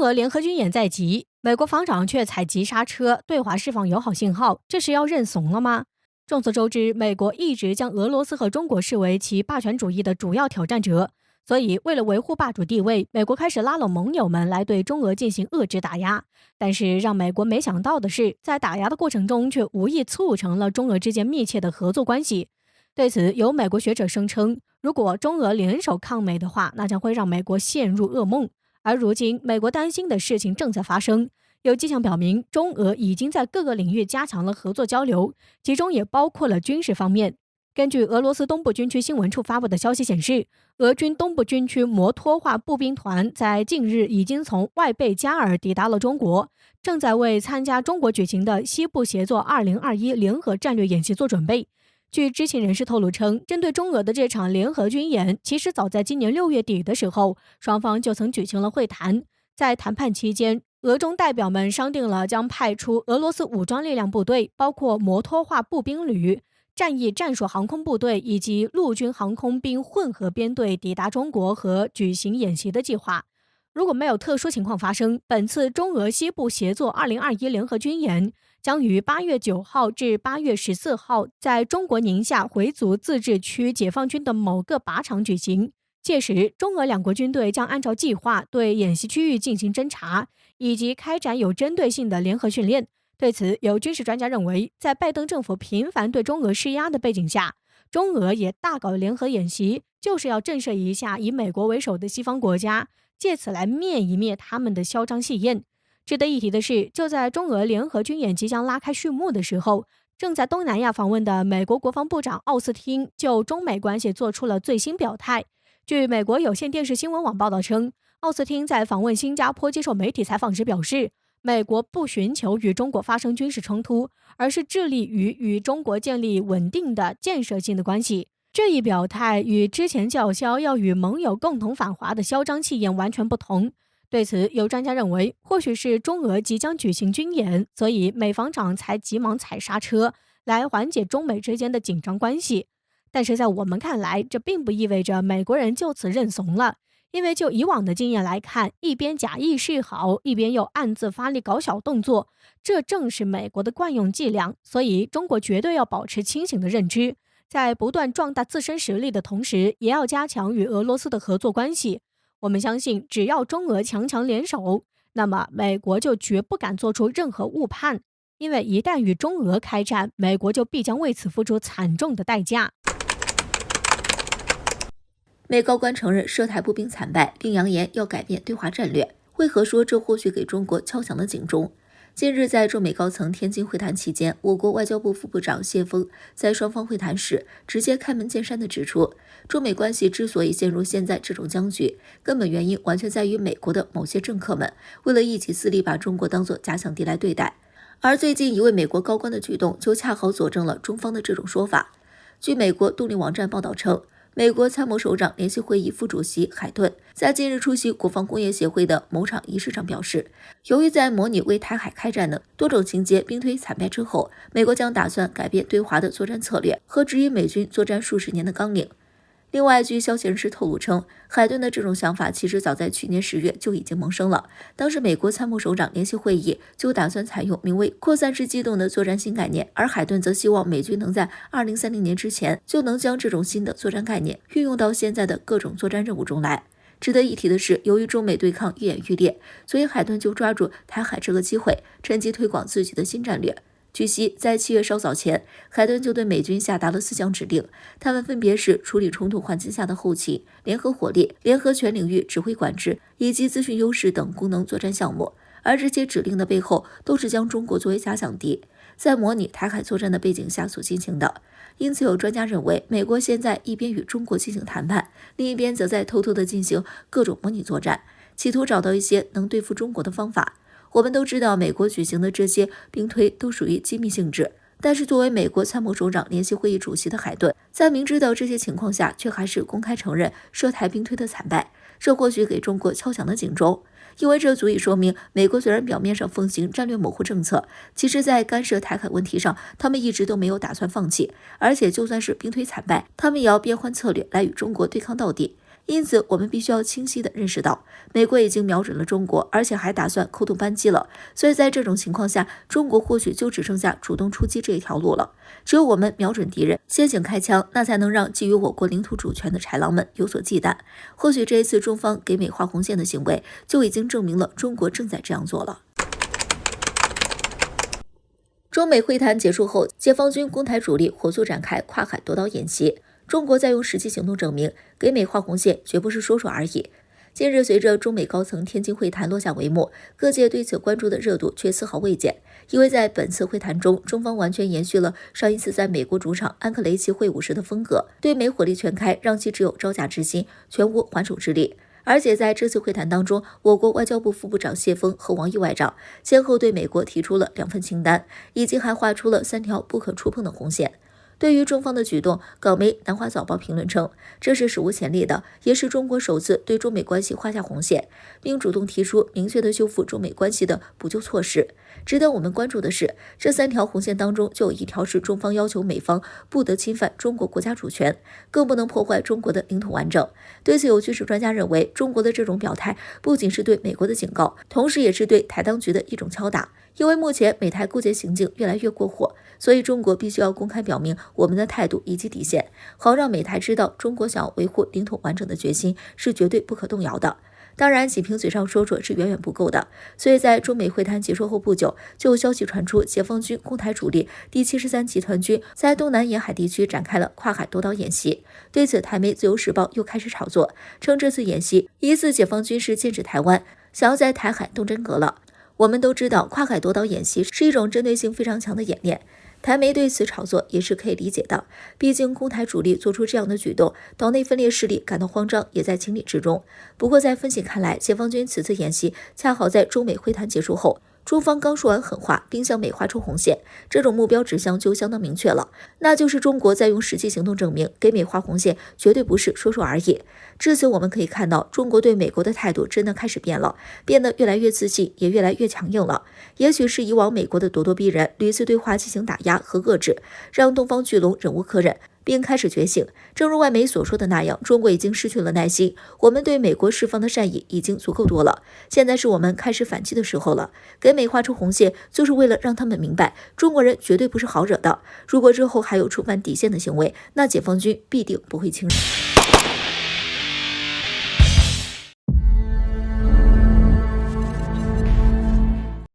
俄联合军演在即，美国防长却采集刹车，对华释放友好信号，这是要认怂了吗？众所周知，美国一直将俄罗斯和中国视为其霸权主义的主要挑战者，所以为了维护霸主地位，美国开始拉拢盟友们来对中俄进行遏制打压。但是让美国没想到的是，在打压的过程中，却无意促成了中俄之间密切的合作关系。对此，有美国学者声称，如果中俄联手抗美的话，那将会让美国陷入噩梦。而如今，美国担心的事情正在发生，有迹象表明，中俄已经在各个领域加强了合作交流，其中也包括了军事方面。根据俄罗斯东部军区新闻处发布的消息显示，俄军东部军区摩托化步兵团在近日已经从外贝加尔抵达了中国，正在为参加中国举行的西部协作2021联合战略演习做准备。据知情人士透露称，针对中俄的这场联合军演，其实早在今年6月底的时候，双方就曾举行了会谈。在谈判期间，俄中代表们商定了将派出俄罗斯武装力量部队，包括摩托化步兵旅、战役战术航空部队以及陆军航空兵混合编队抵达中国和举行演习的计划。如果没有特殊情况发生，本次中俄西部协作2021联合军演将于8月9号至8月14号在中国宁夏回族自治区解放军的某个靶场举行。届时，中俄两国军队将按照计划对演习区域进行侦察，以及开展有针对性的联合训练。对此，有军事专家认为，在拜登政府频繁对中俄施压的背景下，中俄也大搞联合演习，就是要震慑一下以美国为首的西方国家，借此来灭一灭他们的嚣张气焰。值得一提的是，就在中俄联合军演即将拉开序幕的时候，正在东南亚访问的美国国防部长奥斯汀就中美关系做出了最新表态。据美国有线电视新闻网报道称，奥斯汀在访问新加坡接受媒体采访时表示，美国不寻求与中国发生军事冲突，而是致力于与中国建立稳定的建设性的关系。这一表态与之前叫嚣要与盟友共同反华的嚣张气焰完全不同。对此，有专家认为，或许是中俄即将举行军演，所以美防长才急忙踩刹车，来缓解中美之间的紧张关系。但是在我们看来，这并不意味着美国人就此认怂了，因为就以往的经验来看，一边假意示好，一边又暗自发力搞小动作，这正是美国的惯用伎俩。所以，中国绝对要保持清醒的认知，在不断壮大自身实力的同时，也要加强与俄罗斯的合作关系。我们相信，只要中俄强强联手，那么美国就绝不敢做出任何误判，因为一旦与中俄开战，美国就必将为此付出惨重的代价。美高官承认涉台步兵惨败，并扬言要改变对华战略。为何说这或许给中国敲响了警钟？近日，在中美高层天津会谈期间，我国外交部副部长谢锋在双方会谈时直接开门见山地指出，中美关系之所以陷入现在这种僵局，根本原因完全在于美国的某些政客们为了一己私利，把中国当作假想敌来对待。而最近一位美国高官的举动，就恰好佐证了中方的这种说法。据美国动力网站报道称，美国参谋首长联席会议副主席海顿在近日出席国防工业协会的某场仪式上表示，由于在模拟为台海开战的多种情节兵推惨败之后，美国将打算改变对华的作战策略和指引美军作战数十年的纲领。另外，据消息人士透露称，海顿的这种想法其实早在去年10月就已经萌生了。当时美国参谋首长联席会议就打算采用名为扩散式机动的作战新概念，而海顿则希望美军能在2030年之前就能将这种新的作战概念运用到现在的各种作战任务中来。值得一提的是，由于中美对抗愈演愈烈，所以海顿就抓住台海这个机会，趁机推广自己的新战略。据悉，在7月稍早前，海顿就对美军下达了4项指令，他们分别是处理冲突环境下的后勤、联合火力、联合全领域指挥管制以及资讯优势等功能作战项目。而这些指令的背后，都是将中国作为假想敌，在模拟台海作战的背景下所进行的。因此，有专家认为，美国现在一边与中国进行谈判，另一边则在偷偷地进行各种模拟作战，企图找到一些能对付中国的方法。我们都知道，美国举行的这些兵推都属于机密性质，但是作为美国参谋首长联席会议主席的海顿，在明知道这些情况下，却还是公开承认涉台兵推的惨败，这或许给中国敲响了警钟。因为这足以说明，美国虽然表面上奉行战略模糊政策，其实在干涉台海问题上，他们一直都没有打算放弃，而且就算是兵推惨败，他们也要变换策略来与中国对抗到底。因此，我们必须要清晰地认识到，美国已经瞄准了中国，而且还打算扣动扳机了。所以在这种情况下，中国或许就只剩下主动出击这一条路了。只有我们瞄准敌人，先行开枪，那才能让觊觎我国领土主权的豺狼们有所忌惮。或许这一次中方给美划红线的行为，就已经证明了中国正在这样做了。中美会谈结束后，解放军攻台主力火速展开跨海夺岛演习。中国在用实际行动证明，给美划红线绝不是说说而已。近日，随着中美高层天津会谈落下帷幕，各界对此关注的热度却丝毫未减。因为在本次会谈中，中方完全延续了上一次在美国主场安克雷奇会晤时的风格，对美火力全开，让其只有招架之心，全无还手之力。而且在这次会谈当中，我国外交部副部长谢锋和王毅外长先后对美国提出了2份清单，以及还画出了3条不可触碰的红线。对于中方的举动，港媒《南华早报》评论称，这是史无前例的，也是中国首次对中美关系画下红线，并主动提出明确的修复中美关系的补救措施。值得我们关注的是，这3条红线当中就有1条是中方要求美方不得侵犯中国国家主权，更不能破坏中国的领土完整。对此，有军事专家认为，中国的这种表态不仅是对美国的警告，同时也是对台当局的一种敲打。因为目前美台勾结行径越来越过火，所以中国必须要公开表明我们的态度以及底线，好让美台知道中国想要维护领土完整的决心是绝对不可动摇的。当然，仅凭嘴上说说是远远不够的，所以在中美会谈结束后不久，就有消息传出，解放军攻台主力第73集团军在东南沿海地区展开了跨海夺岛演习。对此，台媒《自由时报》又开始炒作，称这次演习疑似解放军是剑指台湾，想要在台海动真格了。我们都知道，跨海夺岛演习是一种针对性非常强的演练，台媒对此炒作也是可以理解的，毕竟攻台主力做出这样的举动，岛内分裂势力感到慌张也在情理之中。不过在分析看来，解放军此次演习恰好在中美会谈结束后，中方刚说完狠话，并向美划出红线，这种目标指向就相当明确了，那就是中国在用实际行动证明，给美划红线绝对不是说说而已。至此我们可以看到，中国对美国的态度真的开始变了，变得越来越自信，也越来越强硬了。也许是以往美国的咄咄逼人，屡次对华进行打压和遏制，让东方巨龙忍无可忍，并开始觉醒。正如外媒所说的那样，中国已经失去了耐心，我们对美国释放的善意已经足够多了，现在是我们开始反击的时候了。给美划出红线，就是为了让他们明白，中国人绝对不是好惹的。如果之后还有触犯底线的行为，那解放军必定不会轻视。